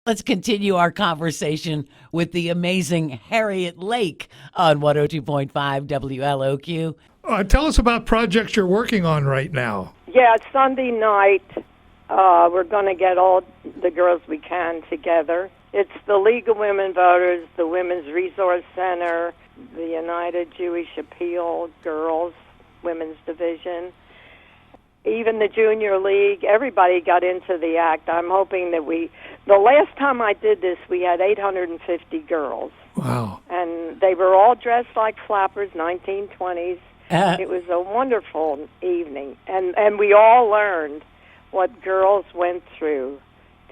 Let's continue our conversation with the amazing Harriet Lake on 102.5 WLOQ. Tell us about projects you're working on right now. Yeah, it's Sunday night. We're going to get all the girls we can together. It's the League of Women Voters, the Women's Resource Center, the United Jewish Appeal Girls Women's Division, even the Junior League. Everybody got into the act. I'm hoping that the last time I did this, we had 850 girls. Wow. And they were all dressed like flappers, 1920s. It was a wonderful evening. And we all learned what girls went through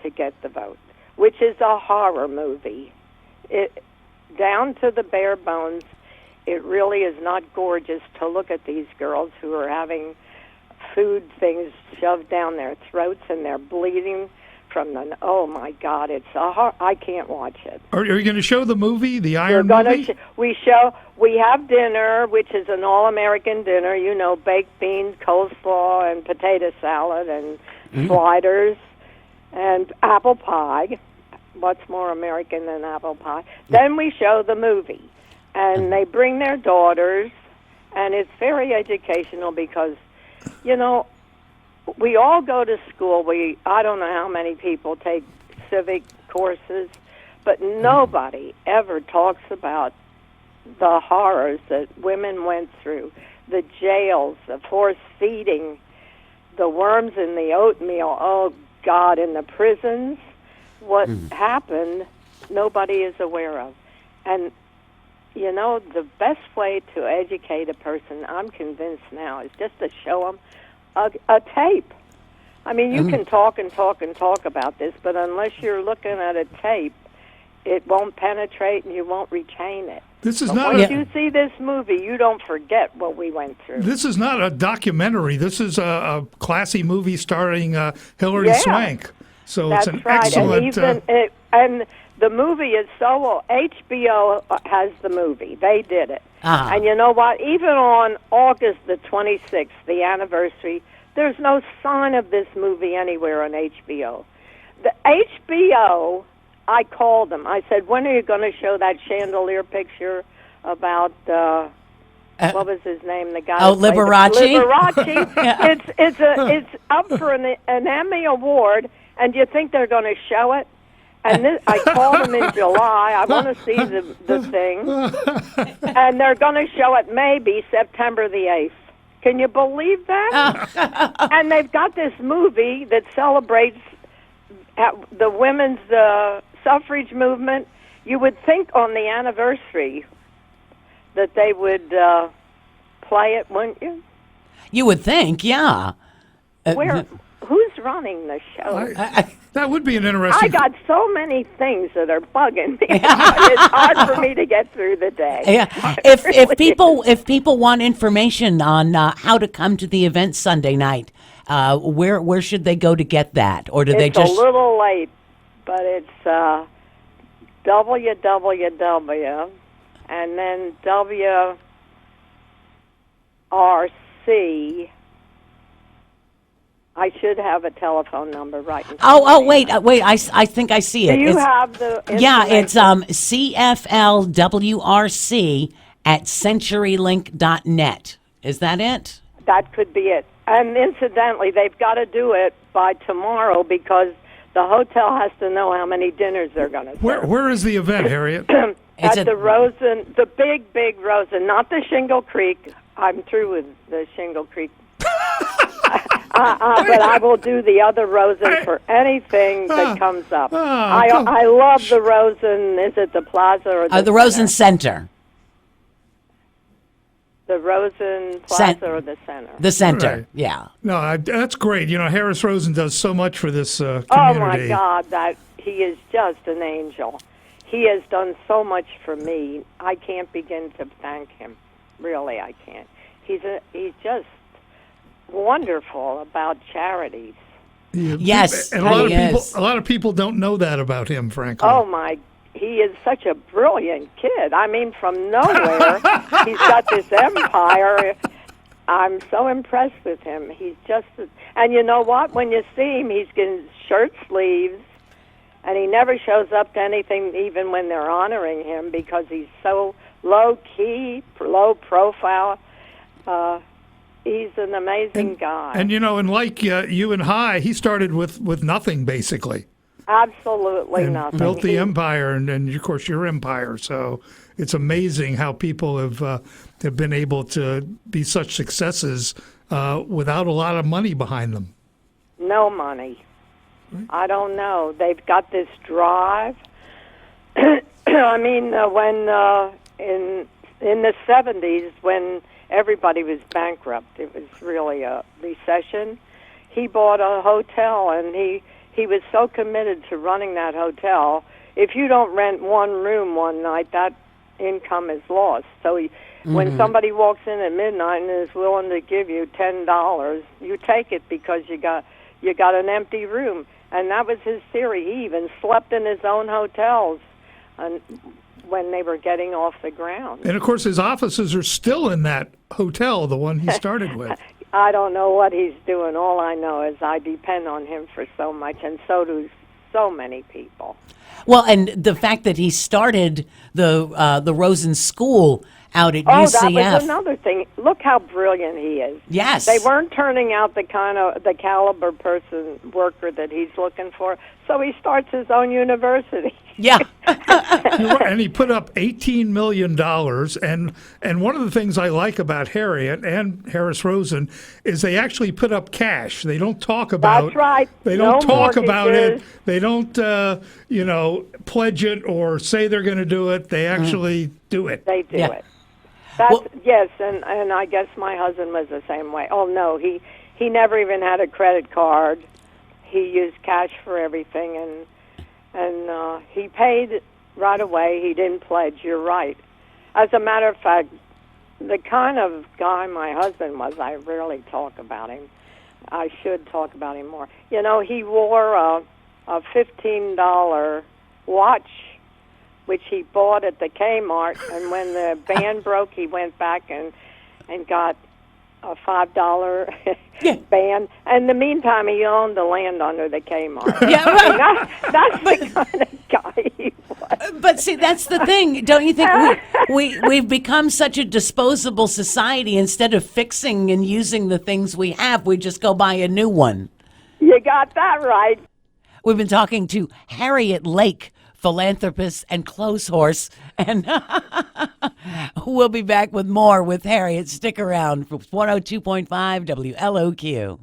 to get the vote, which is a horror movie. Down to the bare bones, it really is not gorgeous to look at these girls who are having food things shoved down their throats and they're bleeding from the... Oh, my God, I can't watch it. Are you going to show the movie, the Iron movie? We have dinner, which is an all-American dinner, baked beans, coleslaw, and potato salad, and sliders, and apple pie. What's more American than apple pie? Then we show the movie, and they bring their daughters, and it's very educational because, we all go to school. I don't know how many people take civic courses, but nobody ever talks about the horrors that women went through, the jails, the forced feeding, the worms in the oatmeal, oh, God, in the prisons. What happened, nobody is aware of. And, the best way to educate a person, I'm convinced now, is just to show them a tape. I mean, you can talk and talk and talk about this, but unless you're looking at a tape, it won't penetrate and you won't retain it. Once you see this movie, you don't forget what we went through. This is not a documentary. This is a classy movie starring Hilary Swank. So that's it's an right. excellent... And the movie is so... HBO has the movie. They did it. Uh-huh. And you know what? Even on August the 26th, the anniversary, there's no sign of this movie anywhere on HBO. The HBO... I called them. I said, when are you going to show that chandelier picture about, what was his name? The guy. Oh, Liberace? Liberace. It's up for an Emmy Award, and do you think they're going to show it? And I called them in July. I want to see the thing. And they're going to show it maybe September the 8th. Can you believe that? And they've got this movie that celebrates the women's suffrage movement. You would think on the anniversary that they would play it, wouldn't you? You would think, yeah. Who's running the show? That would be an interesting... I got so many things that are bugging me. It's hard for me to get through the day. Yeah. If people want information on how to come to the event Sunday night, where should they go to get that, or do they just? It's a little late, but it's www and then WRC. I should have a telephone number right in front of me. Wait! I think I see it. Do you have the? Yeah, it's CFLWRC at CenturyLink.net. Is that it? That could be it. And incidentally, they've got to do it by tomorrow because the hotel has to know how many dinners they're going to serve. Where is the event, Harriet? At the Rosen, the big Rosen, not the Shingle Creek. I'm through with the Shingle Creek. But I will do the other Rosen for anything that comes up. I love the Rosen. Is it the Plaza or the Rosen Center? The Rosen Plaza or the Center? The Center, right. Yeah. No, that's great. Harris Rosen does so much for this community. Oh, my God, he is just an angel. He has done so much for me. I can't begin to thank him. Really, I can't. He's just wonderful about charities. Yeah, yes, and a lot of people don't know that about him, frankly. Oh, he is such a brilliant kid. I mean, from nowhere, he's got this empire. I'm so impressed with him. He's just, and you know what? When you see him, he's getting shirt sleeves, And he never shows up to anything, even when they're honoring him, because he's so low-key, low profile. He's an amazing guy. And, and like you and High, he started with nothing, basically. Absolutely and nothing. Built the empire, and of course, your empire. So it's amazing how people have been able to be such successes without a lot of money behind them. No money. I don't know. They've got this drive. I mean, when in the 70s, when everybody was bankrupt, it was really a recession. He bought a hotel, and he was so committed to running that hotel. If you don't rent one room one night, that income is lost. So when somebody walks in at midnight and is willing to give you $10, you take it because you got an empty room. And that was his theory. He even slept in his own hotels when they were getting off the ground. And, of course, his offices are still in that hotel, the one he started with. I don't know what he's doing. All I know is I depend on him for so much, and so do so many people. Well, and the fact that he started the Rosen School out at UCF. Oh, that was another thing. Look how brilliant he is. Yes. They weren't turning out the caliber worker that he's looking for, so he starts his own university. Yeah. And he put up $18 million. And one of the things I like about Harriet and Harris Rosen is they actually put up cash. They don't talk about That's right. They don't No talk about it. mortgages. They don't, pledge it or say they're going to do it. They actually do it. They do Yeah. it. That's, Well- yes, and I guess my husband was the same way. Oh, no, he never even had a credit card. He used cash for everything, and he paid right away. He didn't pledge. You're right. As a matter of fact, the kind of guy my husband was, I rarely talk about him. I should talk about him more. He wore a $15 watch, which he bought at the Kmart, and when the band broke, he went back and got a $5 band. And in the meantime, he owned the land under the Kmart. Yeah, right. That's the kind of guy he was. But see, that's the thing. Don't you think we've become such a disposable society? Instead of fixing and using the things we have, we just go buy a new one. You got that right. We've been talking to Harriet Lake, philanthropist and clothes horse, and we'll be back with more with Harriet. Stick around for 102.5 WLOQ.